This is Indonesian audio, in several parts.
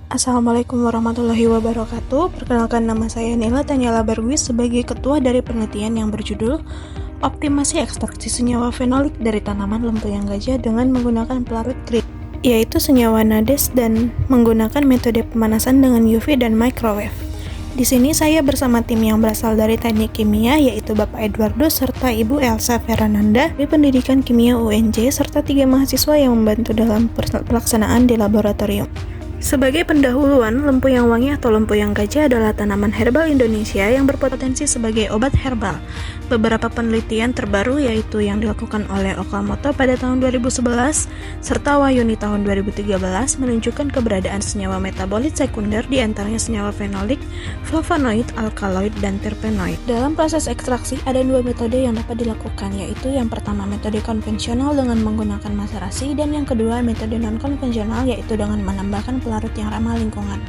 Assalamualaikum warahmatullahi wabarakatuh. Perkenalkan, nama saya Nila Tanyala Barwis sebagai ketua dari penelitian yang berjudul Optimasi ekstraksi senyawa fenolik dari tanaman lempuyang gajah dengan menggunakan pelarut grid, yaitu senyawa NADES, dan menggunakan metode pemanasan dengan UV dan microwave. Di sini saya bersama tim yang berasal dari Teknik Kimia, yaitu Bapak Eduardo serta Ibu Elsa Fernanda dari Pendidikan Kimia UNJ, serta 3 mahasiswa yang membantu dalam pelaksanaan di laboratorium. Sebagai pendahuluan, lempuyang wangi atau lempuyang gajah adalah tanaman herbal Indonesia yang berpotensi sebagai obat herbal. Beberapa penelitian terbaru, yaitu yang dilakukan oleh Okamoto pada tahun 2011 serta Wayuni tahun 2013, menunjukkan keberadaan senyawa metabolit sekunder, di antaranya senyawa fenolik, flavonoid, alkaloid, dan terpenoid. Dalam proses ekstraksi ada 2 metode yang dapat dilakukan, yaitu yang pertama metode konvensional dengan menggunakan maserasi, dan yang kedua metode non-konvensional, yaitu dengan menambahkan pelarut yang ramah lingkungan.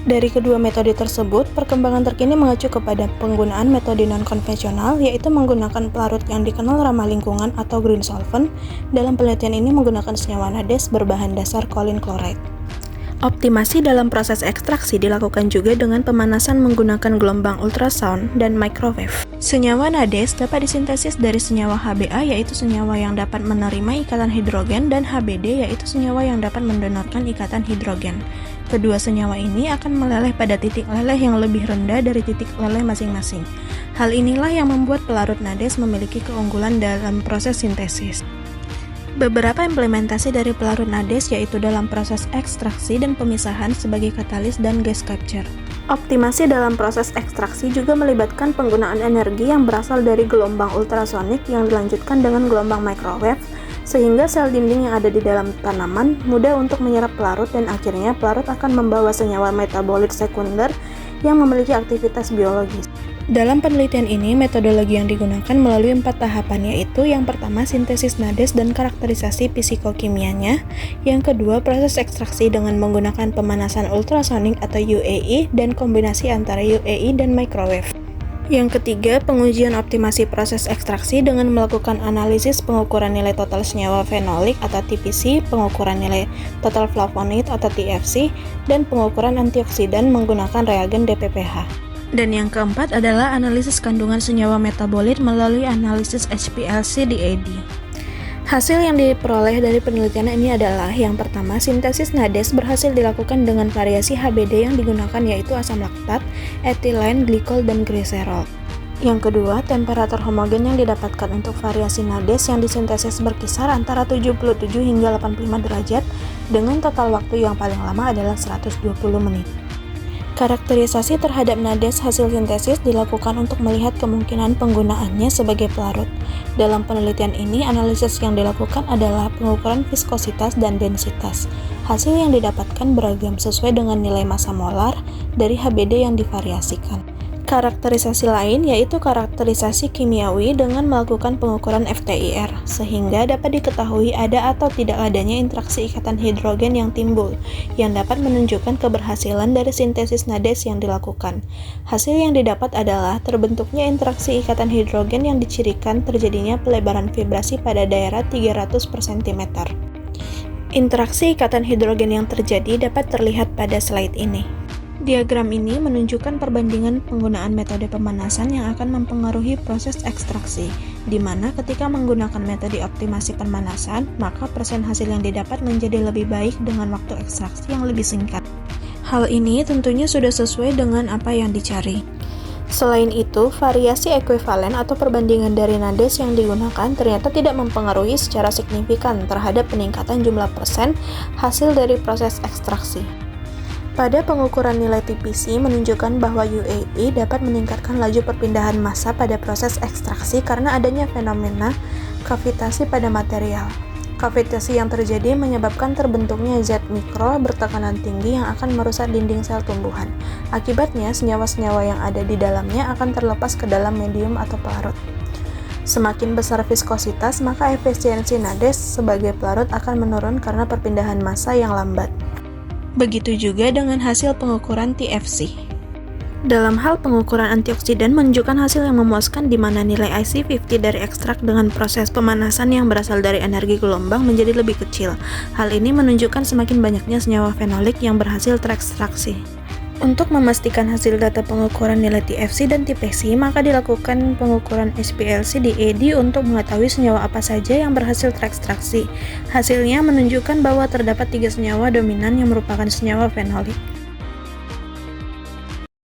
Dari kedua metode tersebut, perkembangan terkini mengacu kepada penggunaan metode non-konvensional, yaitu menggunakan pelarut yang dikenal ramah lingkungan atau green solvent. Dalam penelitian ini menggunakan senyawa NADES berbahan dasar choline chloride. Optimasi dalam proses ekstraksi dilakukan juga dengan pemanasan menggunakan gelombang ultrasound dan microwave. Senyawa NADES dapat disintesis dari senyawa HBA, yaitu senyawa yang dapat menerima ikatan hidrogen, dan HBD, yaitu senyawa yang dapat mendonorkan ikatan hidrogen. Kedua senyawa ini akan meleleh pada titik leleh yang lebih rendah dari titik leleh masing-masing. Hal inilah yang membuat pelarut NADES memiliki keunggulan dalam proses sintesis. Beberapa implementasi dari pelarut NADES yaitu dalam proses ekstraksi dan pemisahan sebagai katalis dan gas capture. Optimasi dalam proses ekstraksi juga melibatkan penggunaan energi yang berasal dari gelombang ultrasonik yang dilanjutkan dengan gelombang microwave, sehingga sel dinding yang ada di dalam tanaman mudah untuk menyerap pelarut, dan akhirnya pelarut akan membawa senyawa metabolit sekunder yang memiliki aktivitas biologis. Dalam penelitian ini, metodologi yang digunakan melalui 4 tahapan, yaitu yang pertama sintesis NADES dan karakterisasi fisikokimianya, yang kedua proses ekstraksi dengan menggunakan pemanasan ultrasonik atau UAE dan kombinasi antara UAE dan microwave. Yang ketiga, pengujian optimasi proses ekstraksi dengan melakukan analisis pengukuran nilai total senyawa fenolik atau TPC, pengukuran nilai total flavonoid atau TFC, dan pengukuran antioksidan menggunakan reagen DPPH. Dan yang keempat adalah analisis kandungan senyawa metabolit melalui analisis HPLC DAD. Hasil yang diperoleh dari penelitian ini adalah yang pertama, sintesis NADES berhasil dilakukan dengan variasi HBD yang digunakan, yaitu asam laktat, etilen glikol, dan gliserol. Yang kedua, temperatur homogen yang didapatkan untuk variasi NADES yang disintesis berkisar antara 77 hingga 85 derajat dengan total waktu yang paling lama adalah 120 menit. Karakterisasi terhadap NADES hasil sintesis dilakukan untuk melihat kemungkinan penggunaannya sebagai pelarut. Dalam penelitian ini, analisis yang dilakukan adalah pengukuran viskositas dan densitas. Hasil yang didapatkan beragam sesuai dengan nilai massa molar dari HBD yang divariasikan. Karakterisasi lain yaitu karakterisasi kimiawi dengan melakukan pengukuran FTIR, sehingga dapat diketahui ada atau tidak adanya interaksi ikatan hidrogen yang timbul, yang dapat menunjukkan keberhasilan dari sintesis NADES yang dilakukan. Hasil yang didapat adalah terbentuknya interaksi ikatan hidrogen yang dicirikan terjadinya pelebaran vibrasi pada daerah 300/cm. Interaksi ikatan hidrogen yang terjadi dapat terlihat pada slide ini. Diagram ini menunjukkan perbandingan penggunaan metode pemanasan yang akan mempengaruhi proses ekstraksi, di mana ketika menggunakan metode optimasi pemanasan, maka persen hasil yang didapat menjadi lebih baik dengan waktu ekstraksi yang lebih singkat. Hal ini tentunya sudah sesuai dengan apa yang dicari. Selain itu, variasi ekuivalen atau perbandingan dari NADES yang digunakan ternyata tidak mempengaruhi secara signifikan terhadap peningkatan jumlah persen hasil dari proses ekstraksi. Pada pengukuran nilai TPC menunjukkan bahwa UAE dapat meningkatkan laju perpindahan massa pada proses ekstraksi karena adanya fenomena kavitasi pada material. Kavitasi yang terjadi menyebabkan terbentuknya zat mikro bertekanan tinggi yang akan merusak dinding sel tumbuhan. Akibatnya, senyawa-senyawa yang ada di dalamnya akan terlepas ke dalam medium atau pelarut. Semakin besar viskositas, maka efisiensi NADES sebagai pelarut akan menurun karena perpindahan massa yang lambat. Begitu juga dengan hasil pengukuran TFC. Dalam hal pengukuran antioksidan menunjukkan hasil yang memuaskan di mana nilai IC50 dari ekstrak dengan proses pemanasan yang berasal dari energi gelombang menjadi lebih kecil. Hal ini menunjukkan semakin banyaknya senyawa fenolik yang berhasil terekstraksi. Untuk memastikan hasil data pengukuran nilai TFC dan TPC, maka dilakukan pengukuran HPLC di ED untuk mengetahui senyawa apa saja yang berhasil terekstraksi. Hasilnya menunjukkan bahwa terdapat 3 senyawa dominan yang merupakan senyawa fenolik.